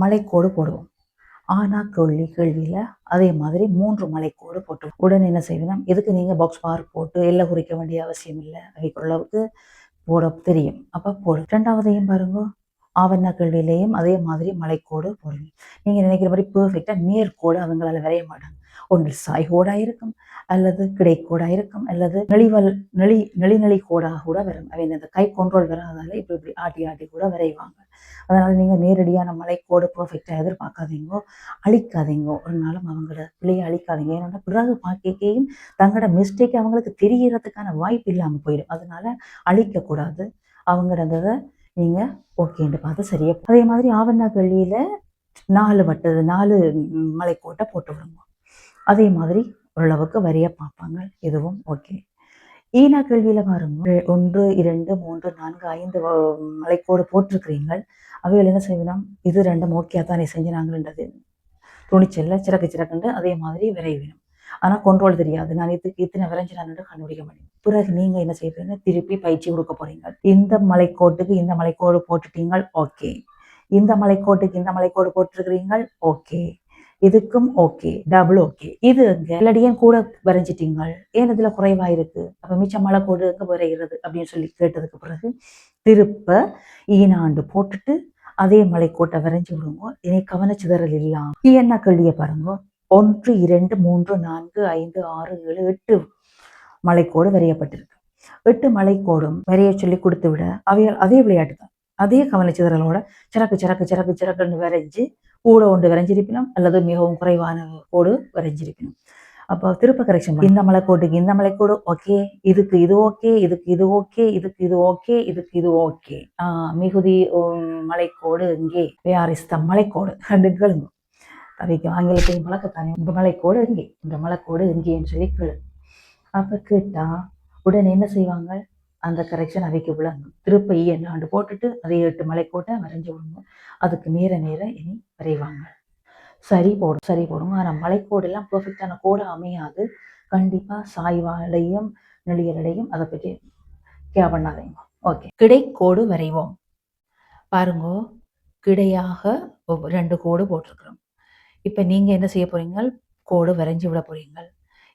மலைக்கோடு போடுவோம். ஆனா கேள்வியில் அதே மாதிரி 3 மலைக்கோடு போட்டு உடனே என்ன செய்யணும், இதுக்கு நீங்கள் பாக்ஸ் மார்க் போட்டு எல்லாம் குறிக்க வேண்டிய அவசியம் இல்லை. அவைக்குள்ளவுக்கு போட தெரியும். அப்போ போடு. 2வதையும் பாருங்க, ஆவண்ணா கேள்வியிலையும் அதே மாதிரி மலைக்கோடு போடுங்க. நீங்கள் நினைக்கிற மாதிரி பெர்ஃபெக்டாக நேர்கோடு அவங்களால வரைய மாட்டாங்க. ஒன்று சாய்கோடாக இருக்கும், அல்லது கிடைக்கோடாக இருக்கும், அல்லது நெளி கோடாக கூட வரும். அவை இந்த கை கண்ட்ரோல் வராதால இப்படி ஆட்டி ஆட்டி கூட வரைவாங்க. அதனால் நீங்கள் நேரடியான மலைக்கோடு பெர்ஃபெக்டாக எதிர்பார்க்காதீங்கோ, அழிக்காதீங்கோ. ஒரு நாளும் அவங்களோட பிள்ளையை அழிக்காதீங்க. ஏன்னா பிறகு பார்க்கையும் தங்களோட மிஸ்டேக் அவங்களுக்கு தெரியறதுக்கான வாய்ப்பு இல்லாமல் போயிடும். அதனால அழிக்கக்கூடாது. அவங்களோட நீங்கள் ஓகேன்னு பார்த்து சரியா. அதே மாதிரி ஆவண்ணா கேள்வியில் 4 மலைக்கோட்டை போட்டு விடுங்க. அதே மாதிரி ஓரளவுக்கு வரிய பார்ப்பாங்க. இதுவும் ஓகே. ஈனா கேள்வியில் பாருங்க, 1 2 3 4 5 மலைக்கோடு போட்டிருக்கிறீங்கள். அவைகள் என்ன செய்யணும், இது 2 ஓகே தானே செஞ்சு நாங்கள்ன்றது துணிச்சல்ல சிறக்குண்டு அதே மாதிரி விரைவிடும். ஆனால் கண்ட்ரோல் தெரியாது. நான் இதுக்கு இத்தனை விரைஞ்சினான்னு கண்டுபிடிக்க முடியும். பிறகு நீங்கள் என்ன செய்வீங்க, திருப்பி பயிற்சி கொடுக்க போறீங்க. இந்த மலைக்கோட்டுக்கு இந்த மலைக்கோடு போட்டுட்டீங்கள், ஓகே. இந்த மலைக்கோட்டுக்கு இந்த மலைக்கோடு போட்டிருக்கிறீங்கள், ஓகே. இதுக்கும் ஓகே, டபுள் ஓகே. இது இல்லாடியும் கூட வரைஞ்சிட்டீங்கள், ஏன் இதுல குறைவா இருக்கு, அப்ப மிச்சம் மலைக்கோடு எங்க வரைகிறது அப்படின்னு சொல்லி கேட்டதுக்கு பிறகு திருப்ப ஈனாண்டு போட்டுட்டு அதே மலைக்கோட்டை வரைஞ்சி விடுங்க. இனி கவனச்சிதறல் இல்லாம என்ன கேள்வியை பாருங்க. 1 2 3 4 5 6 7 8 மலைக்கோடு வரையப்பட்டிருக்கு. 8 மலைக்கோடும் வரைய சொல்லி கொடுத்து விட அவைகள் அதே விளையாட்டு தான், அதே கவனச்சிதறலோட சரக்குன்னு வரைஞ்சி கூட ஒன்று வரைஞ்சிருக்கணும், அல்லது மிகவும் குறைவான கோடு வரைஞ்சிருக்கணும். அப்போ திருப்ப கரெக்ஷன், இந்த மலைக்கோட்டுக்கு இந்த மலைக்கோடு ஓகே, இதுக்கு இது ஓகே, இதுக்கு இது ஓகே, இதுக்கு இது ஓகே, இதுக்கு இது ஓகே. மிகுதி மலைக்கோடு இங்கே, வேர் இஸ் த மலைக்கோடு கண்டுகளுங்க. அவைக்கு ஆங்கிலத்தையும் பழக்கத்தானே, இந்த மலைக்கோடு இங்கே, இந்த மலைக்கோடு இங்கேன்னு சொல்லி கேளு. அப்போ கேட்டா உடனே என்ன செய்வாங்க, அந்த கரெக்ஷன் அவைக்கு விளங்கும். திருப்ப என்னாண்டு போட்டுட்டு அதே 8 மலைக்கோட்டை வரைஞ்சி விடுங்க. அதுக்கு நேர இனி வரைவாங்க. சரி போடுங்க. ஆனால் மலைக்கோடு எல்லாம் பெர்ஃபெக்டான கோடு அமையாது. கண்டிப்பாக சாய்வாலையும் நெளியலடையும் அதை பற்றி கேர் பண்ணாதீங்க. ஓகே, கிடைக்கோடு வரைவோம். பாருங்க, கிடையாக 2 கோடு போட்டிருக்கிறோம். இப்போ நீங்கள் என்ன செய்ய போறீங்க, கோடு வரைஞ்சி விட போறீங்க.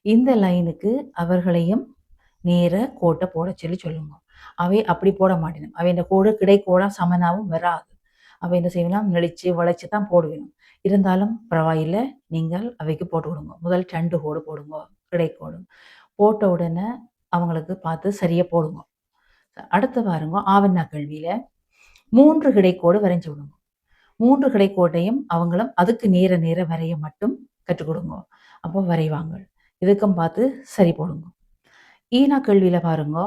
இந்த லைனுக்கு அவர்களையும் நேர கோட்டை போட சொல்லுங்க. அவை அப்படி போட மாட்டேனும். அவை இந்த கோடு கிடைக்கோடா சமனாவும் வராது. அவை என்ன செய்யணும், நெளிச்சு வளைச்சு தான் போடுவேணும். இருந்தாலும் பரவாயில்லை, நீங்கள் அவைக்கு போட்டு விடுங்க. முதல் 2 கோடு போடுங்க, கிடைக்கோடு போட்ட உடனே அவங்களுக்கு பார்த்து சரியா போடுங்க. அடுத்து பாருங்க, ஆவண்ணா கேள்வியில 3 கிடைக்கோடு வரைஞ்சி விடுங்க. 3 கிடைக்கோட்டையும் அவங்களும் அதுக்கு நேர வரைய மட்டும் கற்றுக் கொடுங்க. அப்போ வரைவாங்க. இதுக்கும் பார்த்து சரி போடுங்க. ஈனா கேள்வியில பாருங்க,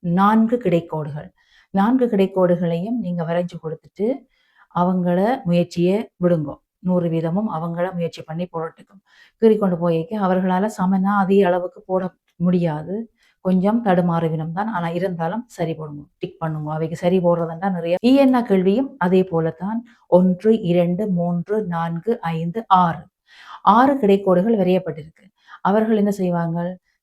4 கிடைக்கோடுகள். 4 கிடைக்கோடுகளையும் நீங்க வரைஞ்சு கொடுத்துட்டு அவங்கள முயற்சியை விடுங்க. 100% அவங்கள முயற்சி பண்ணி போடட்டுக்கும். கீறிக்கொண்டு போய்க்க அவர்களால் சமனா அதே அளவுக்கு போட முடியாது. கொஞ்சம் தடுமாறுவினம் தான். ஆனால் இருந்தாலும் சரி போடுங்க, டிக் பண்ணுங்க. அவைக்கு சரி போடுறதுண்டா நிறைய. ஈஎன்னா கேள்வியும் அதே போலத்தான். 1 2 3 4 5 6 கிடைக்கோடுகள் வரையப்பட்டிருக்கு. அவர்கள் என்ன செய்வாங்க,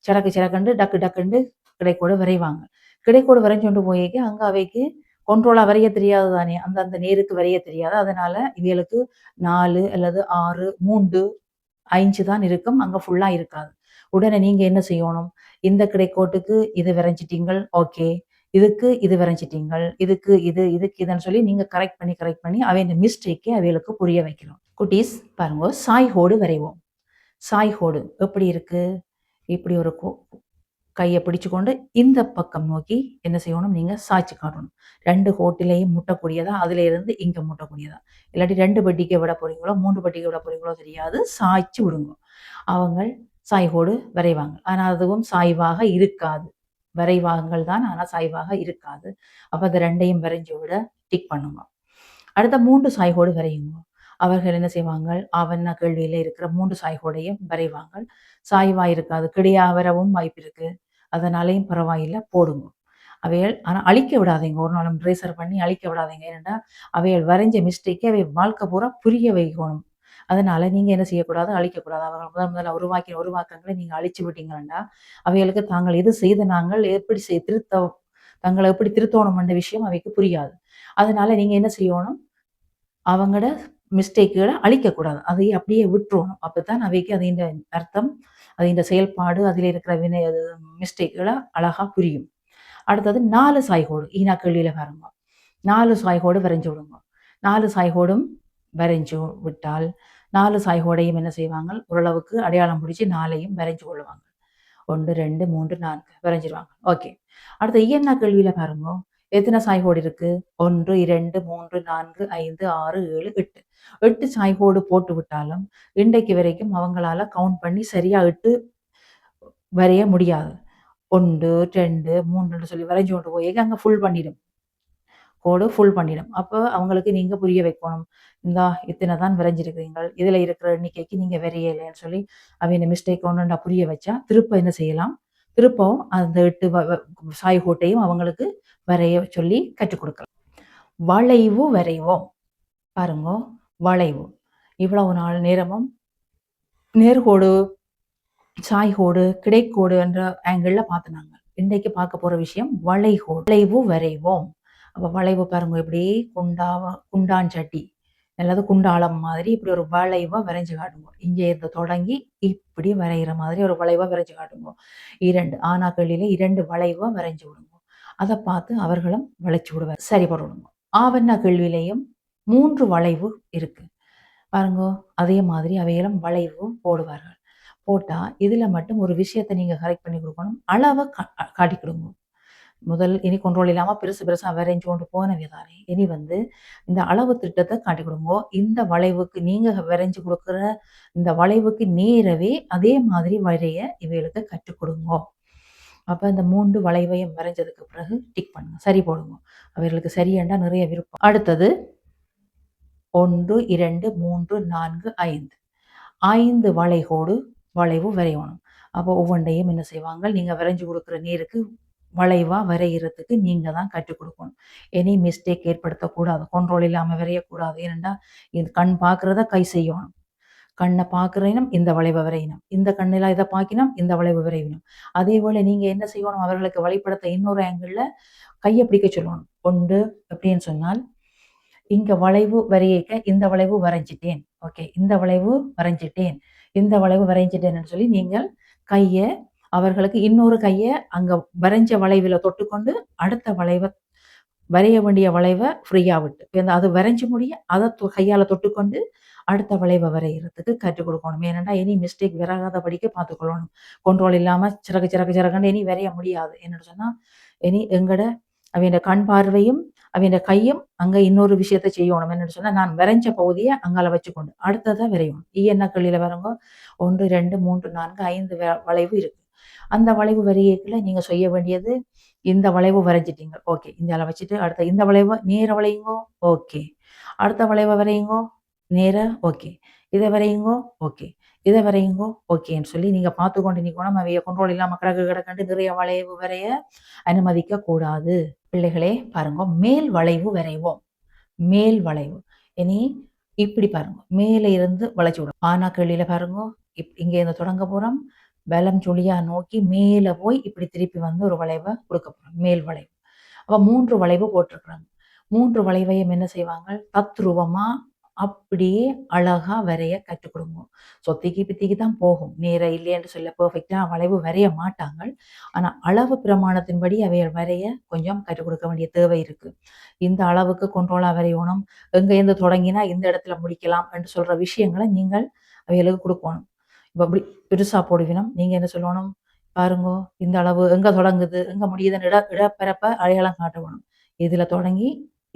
சிறக்கண்டு டக்குண்டு கிடைக்கோடு வரைவாங்க. கிடைக்கோடு வரைஞ்சு கொண்டு போய்க்க அங்கே அவைக்கு கண்ட்ரோலா வரைய தெரியாது தானே, அந்த நேருக்கு வரைய தெரியாது. அதனால இவளுக்கு 4 அல்லது 6 3 5 தான் இருக்கும், அங்க ஃபுல்லா இருக்காது. உடனே நீங்க என்ன செய்யணும், இந்த கிடைக்கோட்டுக்கு இது வரைஞ்சிட்டீங்கள், ஓகே, இதுக்கு இது வரைஞ்சிட்டீங்கள், இதுக்கு இதுன்னு சொல்லி நீங்க கரெக்ட் பண்ணி அவை இந்த மிஸ்டேக்கை அவைகளுக்கு புரிய வைக்கணும். குட்டீஸ் பாருங்க, சாய்கோடு வரைவோம். சாய்கோடு எப்படி இருக்கு, இப்படி ஒரு கையை பிடிச்சு கொண்டு இந்த பக்கம் நோக்கி என்ன செய்யணும், நீங்க சாய்ச்சி காட்டணும். 2 கோட்டிலையும் முட்டக்கூடியதா, அதுல இருந்து இங்க முட்டக்கூடியதா, இல்லாட்டி 2 பட்டிக்கு விட போறீங்களோ 3 பட்டிக்கு விட போறீங்களோ தெரியாது, சாய்ச்சி விடுங்க. அவங்க சாய்கோடு வரைவாங்க. ஆனா அதுவும் சாய்வாக இருக்காது. வரைவாங்கள் தான், ஆனா சாய்வாக இருக்காது. அப்ப அந்த 2ஐயும் வரைஞ்சு விட டிக் பண்ணுங்க. அடுத்த 3 சாய்கோடு வரையுங்க. அவர்கள் என்ன செய்வாங்க, ஆவண்ணா கேள்வியில இருக்கிற 3 சாய்கோடையும் வரைவாங்க. சாய்வா இருக்காது, கிடையா வரவும் வாய்ப்பு இருக்கு. அதனாலையும் பரவாயில்லை, போடுங்க. அவைகள் ஆனால் அழிக்க விடாதீங்க. ஒரு நாளும் ட்ரேசர் பண்ணி அழிக்க விடாதீங்க. ஏன்னா அவைகள் வரைஞ்ச மிஸ்டேக்கே அவை வாழ்க்கை பூரா புரிய வைக்கணும். அதனால நீங்க என்ன செய்யக்கூடாது, அழிக்கக்கூடாது. அவர்கள் முதல்ல உருவாக்கின உருவாக்கங்களை நீங்க அழிச்சு விட்டீங்கன்னா அவைகளுக்கு தாங்கள் எது செய்த நாங்கள் எப்படி தங்களை எப்படி திருத்தணும் என்ற விஷயம் அவைக்கு புரியாது. அதனால நீங்க என்ன செய்யணும், அவங்களோட மிஸ்டேக்குகளை அழிக்கக்கூடாது, அதை அப்படியே விட்டுறணும். அப்பதான் அவைக்கு அதின் அர்த்தம், அதின் செயல்பாடு, அதில் இருக்கிற மிஸ்டேக்குகளை அழகா புரியும். அடுத்தது 4 சாய்கோடு ஈனா கேள்வியில பாருங்க. 4 சாய்கோடு வரைஞ்சு விடுங்க. 4 சாய்கோடும் வரைஞ்சு விட்டால் 4 சாய்கோடையும் என்ன செய்வாங்க, ஓரளவுக்கு அடையாளம் பிடிச்சி 4ஐயும் வரைஞ்சு கொள்ளுவாங்க. 1 2 3 4 வரைஞ்சிருவாங்க. ஓகே. அடுத்த இயன்னா கேள்வியில பாருங்க, எத்தனை சாய்கோடு இருக்கு? 1 2 3 4 5 6 7 8. 8 சாய்கோடு போட்டு விட்டாலும் இன்றைக்கு வரைக்கும் அவங்களால கவுண்ட் பண்ணி சரியா 8 வரைய முடியாது. 1 2 3 சொல்லி வரைஞ்சு கொண்டு போய் அங்க ஃபுல் பண்ணிடும், கோடு ஃபுல் பண்ணிடும். அப்போ அவங்களுக்கு நீங்க புரிய வைக்கணும், இந்தா இத்தனை தான் வரைஞ்சிருக்கிறீங்க, இதுல இருக்கிற எண்ணிக்கைக்கு நீங்க வரையலைன்னு சொல்லி அவங்க மிஸ்டேக் ஒன்றுண்டா புரிய வச்சா திருப்ப என்ன செய்யலாம், திருப்பவும் அந்த 8 சாய்கோட்டையும் அவங்களுக்கு வரைய சொல்லி கற்றுக் கொடுக்கலாம். வளைவு வரைவோம். பாருங்க, வளைவு இவ்வளவு நாள் நேரமும் நேர்கோடு, சாய்கோடு, கிடைக்கோடு என்ற ஆங்கிள் பார்த்துனாங்க. இன்றைக்கு பார்க்க போற விஷயம் வளைகோடு. வளைவு வரைவோம். அப்ப வளைவு பாருங்க, இப்படி குண்டாஞ்சட்டி அல்லது குண்டாளம் மாதிரி இப்படி ஒரு வளைவை வரைஞ்சு காட்டுங்க. இங்கே இருந்து தொடங்கி இப்படி வரைகிற மாதிரி ஒரு வளைவை வரைஞ்சு காட்டுங்க. 2 ஆனாக்களில 2 வளைவை வரைஞ்சு விடுங்க. அதை பார்த்து அவர்களும் வளைச்சு விடுவார், சரி போடுங்க. ஆவண்ணா கேள்வியிலையும் 3 வளைவு இருக்கு பாருங்க. அதே மாதிரி அவைகளும் வளைவு போடுவார்கள். போட்டா இதுல மட்டும் ஒரு விஷயத்தை நீங்க கரெக்ட் பண்ணி கொடுக்கணும், அளவை காட்டி கொடுங்க. முதல் இனி கொண்ட்ரோல் இல்லாம பெருசு பெருசா வரைஞ்சு கொண்டு போனவே தானே. இனி இந்த அளவு திட்டத்தை காட்டி கொடுங்க. இந்த வளைவுக்கு நீங்க வரைஞ்சு கொடுக்குற இந்த வளைவுக்கு நேரவே அதே மாதிரி வரைய இவைகளுக்கு கற்றுக் கொடுங்க. அப்ப இந்த 3 வளைவையும் வரைஞ்சதுக்கு பிறகு டிக் பண்ணுங்க, சரி போடுங்க. அவர்களுக்கு சரியண்டா நிறைய விருப்பம். அடுத்தது 1 2 3 4 5 5 வளைகோடு வளைவு வரையணும். அப்போ ஒவ்வொன்றையும் என்ன செய்வாங்க, நீங்க வரைஞ்சு கொடுக்குற நேருக்கு வளைவா வரைகிறதுக்கு நீங்க தான் கற்றுக் கொடுக்கணும். எனி மிஸ்டேக் ஏற்படுத்தக்கூடாது, கண்ட்ரோல் இல்லாம வரையக்கூடாது. ஏனெண்டா இது கண் பார்க்கறத கை செய்யணும். கண்ணை பார்க்குறீனும் இந்த வளைவை வரையணும், இந்த கண்ணில் இதை பார்க்கணும் இந்த வளைவு வரையணும். அதே போல நீங்க என்ன செய்யணும், அவர்களுக்கு வழிபடுத்த இன்னொரு ஆங்கிள் கையை பிடிக்க சொல்லணும். ஒன்று எப்படின்னு சொன்னால், இங்க வளைவு வரையக்க இந்த வளைவு வரைஞ்சிட்டேன், ஓகே, இந்த வளைவு வரைஞ்சிட்டேன், இந்த வளைவு வரைஞ்சிட்டேன்னு சொல்லி நீங்கள் கையை அவர்களுக்கு இன்னொரு கையை அங்க வரைஞ்ச வளைவில் தொட்டுக்கொண்டு அடுத்த வளைவை வரைய வேண்டிய வளைவை ஃப்ரீயா விட்டு அது வரைஞ்சு முடிய அதை கையால தொட்டுக்கொண்டு அடுத்த வளைவை வரைகிறதுக்கு கற்றுக் கொடுக்கணும். ஏனென்றா இனி மிஸ்டேக் வராதபடிக்கு பார்த்துக்கொள்ளணும். கண்ட்ரோல் இல்லாம சிறகு சிறகு சிறகுன்னு இனி வரைய முடியாது. என்னன்னு சொன்னா இனி எங்கட அவன் கண் பார்வையும் அவன் கையும் அங்க இன்னொரு விஷயத்த செய்யணும். என்னன்னு சொன்னா நான் வரைஞ்ச பகுதியை அங்கால வச்சுக்கொண்டு அடுத்ததான் வரையணும். என்ன கல்லியில வரங்க 1 2 3 4 5 வளைவு இருக்கு. அந்த வளைவு வரையக்குள்ள நீங்க செய்ய வேண்டியது, இந்த வளைவு வரைஞ்சிட்டீங்க, ஓகே, இந்த வச்சுட்டு அடுத்த இந்த வளைவை நேர வளையுங்கோ, ஓகே, அடுத்த வளைவை வரையுங்கோ நேர, ஓகே, இதை வரையுங்கோ, ஓகே, இதை வரையுங்கோ, ஓகேன்னு சொல்லி நீங்க பார்த்து கொண்டு நிற்கணும். அவைய கண்ட்ரோல் இல்லாம கிடக்கண்டு நிறைய வளைவு வரைய அனுமதிக்க கூடாது. பிள்ளைகளே பாருங்க, மேல் வளைவு வரைவோம். மேல் வளைவு இனி இப்படி பாருங்க, மேலே இருந்து வளைச்சு விடும். ஆனா கேள்வியில பாருங்க, இங்க இருந்து தொடங்க போறோம், பலம் சுழியா நோக்கி மேல போய் இப்படி திருப்பி ஒரு வளைவை கொடுக்க போறோம், மேல் வளைவு. அப்ப 3 வளைவு போட்டிருக்கிறாங்க. 3 வளைவையும் என்ன செய்வாங்க, தத்ரூபமா அப்படியே அழகா வரைய கற்றுக் கொடுங்க. சொத்திக்கு பித்திக்கு தான் போகும், நேர இல்லையென்று சொல்ல பெர்ஃபெக்டா வளைவு வரைய மாட்டாங்க. ஆனா அளவு பிரமாணத்தின்படி அவைகள் வரைய கொஞ்சம் கற்றுக் கொடுக்க வேண்டிய தேவை இருக்கு. இந்த அளவுக்கு கண்ட்ரோலா வரையணும், எங்க இருந்து தொடங்கினா இந்த இடத்துல முடிக்கலாம் என்று சொல்ற விஷயங்களை நீங்கள் அவைகளுக்கு கொடுக்கணும். இப்ப அப்படி பெருசா போடுவினோம், நீங்க என்ன சொல்லணும், பாருங்க இந்த அளவு எங்க தொடங்குது எங்க முடியுதுன்னு இடப்பரப்ப அடையாளம் காட்டணும். இதுல தொடங்கி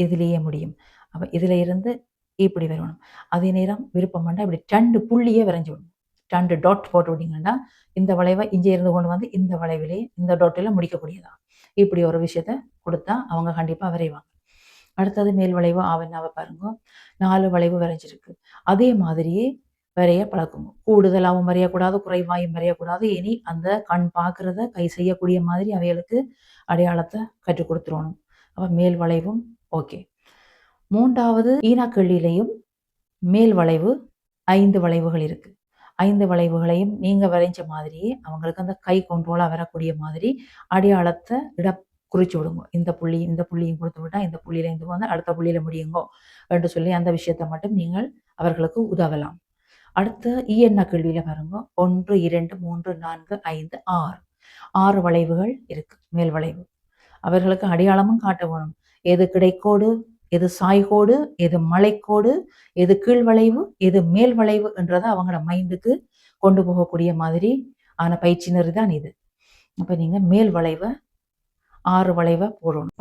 இதுலயே முடியும். அப்ப இதுல இருந்து இப்படி வரணும். அதே நேரம் விருப்பம் பண்ணா இப்படி 2 புள்ளியே வரைஞ்சு விடணும். 2 டாட் போட்டு விட்டீங்கன்னா இந்த வளைவை இங்கே இருந்து கொண்டு இந்த வளைவிலே இந்த டாட்டில முடிக்கக்கூடியதா. இப்படி ஒரு விஷயத்த கொடுத்தா அவங்க கண்டிப்பா வரைவாங்க. அடுத்தது மேல் வளைவு ஆவண்ணாவை பாருங்க, 4 வளைவு வரைஞ்சிருக்கு. அதே மாதிரியே வரைய பழக்குங்க. கூடுதலாகவும் வரையக்கூடாது, குறைவாயும் வரையக்கூடாது. இனி அந்த கண் பார்க்கறத கை செய்யக்கூடிய மாதிரி அவைகளுக்கு அடையாளத்தை கற்றுக் கொடுத்துடணும். அப்ப மேல் வளைவும் ஓகே. 3வது ஈனாக்கள்ளியிலையும் மேல் வளைவு 5 வளைவுகள் இருக்கு. 5 வளைவுகளையும் நீங்க வரைஞ்ச மாதிரியே அவங்களுக்கு அந்த கை கண்ட்ரோலா வரக்கூடிய மாதிரி அடையாளத்தை குறிச்சு விடுங்க. இந்த புள்ளியும் கொடுத்து விட்டா இந்த புள்ளியில இருந்து வந்து அடுத்த புள்ளியில முடியுங்கோ என்று சொல்லி அந்த விஷயத்தை மட்டும் நீங்கள் அவர்களுக்கு உதவலாம். அடுத்து எண்ண கேள்வியில பாருங்க, 1 2 3 4 5 6 6 வளைவுகள் இருக்கு, மேல் வளைவு. அவர்களுக்கு அடையாளமும் காட்ட வேணும். எது கிடைக்கோடு, எது சாய்கோடு, எது மலைக்கோடு, எது கீழ் வளைவு, எது மேல் வளைவு என்றதை அவங்களோட மைண்டுக்கு கொண்டு போகக்கூடிய மாதிரி ஆன பயிற்சி நெறி தான் இது. அப்ப நீங்க மேல் வளைவை 6 வளைவை போடணும்.